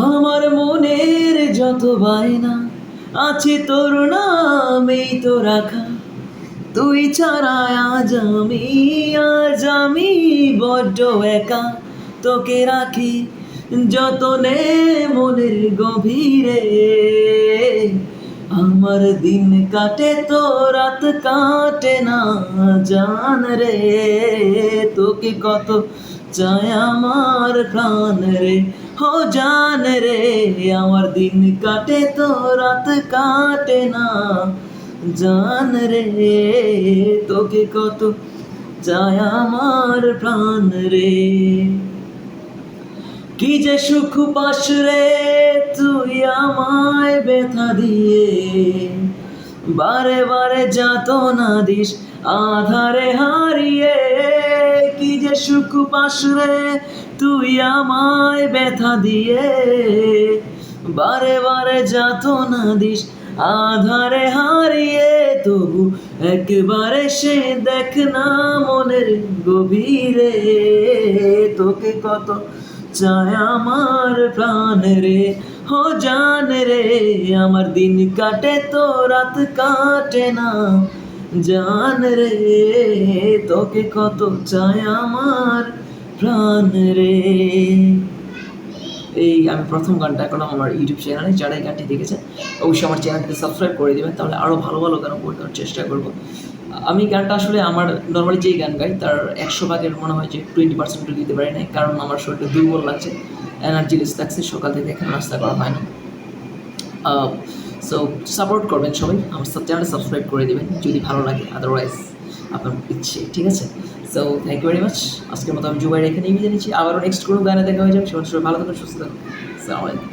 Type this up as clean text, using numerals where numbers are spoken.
আমার মনের যত বায়না আছে তোর নামেই তো রাখা, তুই ছাড়া আজ আমি বড্ড একা। তোকে রাখি যতনে মনের গভীরে, আমার দিন কাটে তো রাত কাটে না জান রে। তোকে কত চায় আমার প্রাণ রে, হো জান রে। আমার দিন কাটে তো রাত কাটে না জান রে। তোকে কত চায় আমার প্রাণ রে। কি যে সুখ পাস রে তুই আমায় ব্যথা দিয়ে, বারে বারে যাতনা দিস আধারে হারিয়ে। কি যে সুখ পাস রে তুই আমায় ব্যথা দিয়ে, বারে বারে যাতনা দিস আধারে হারিয়ে। তবু একবারে সে দেখ না মনের গভীরে, তোকে কত চায় আমার প্রাণ রে, হো জান রে। আমার দিন কাটে তো রাত কাটে না জান রে। তোকে কত চায় আমার প্রাণ রে। এই আমি প্রথম গানটা এখন আমার ইউটিউব চ্যানেলে, যারা এই গানটি দেখেছেন অবশ্যই আমার চ্যানেলটিকে সাবস্ক্রাইব করে দেবেন, তাহলে আরও ভালো ভালো গান উপহার দেওয়ার চেষ্টা করবো। আমি গানটা আসলে আমার নর্মালি যেই গান গাই তার 100 ভাগের মনে হয় যে 20% দিতে পারি নাই, কারণ আমার শরীরটা দুর্বল লাগছে, এনার্জি লেস লাগছে, সকাল থেকে এখানে নাস্তা করা হয় না। সো সাপোর্ট করবেন সবাই, আমার চ্যানেলটা সাবস্ক্রাইব করে দেবেন যদি ভালো লাগে, আদারওয়াইজ আপনার ইচ্ছে, ঠিক আছে। So thank you very much. আজকের মতো আমি জুবাইর এখানেই বিদায় নিচ্ছি, আবারও নেক্সট কোনো গানে দেখা হয়ে যাবে। সবাই ভালো থাকুন, সুস্থ থাকুন। আসসালামু আলাইকুম।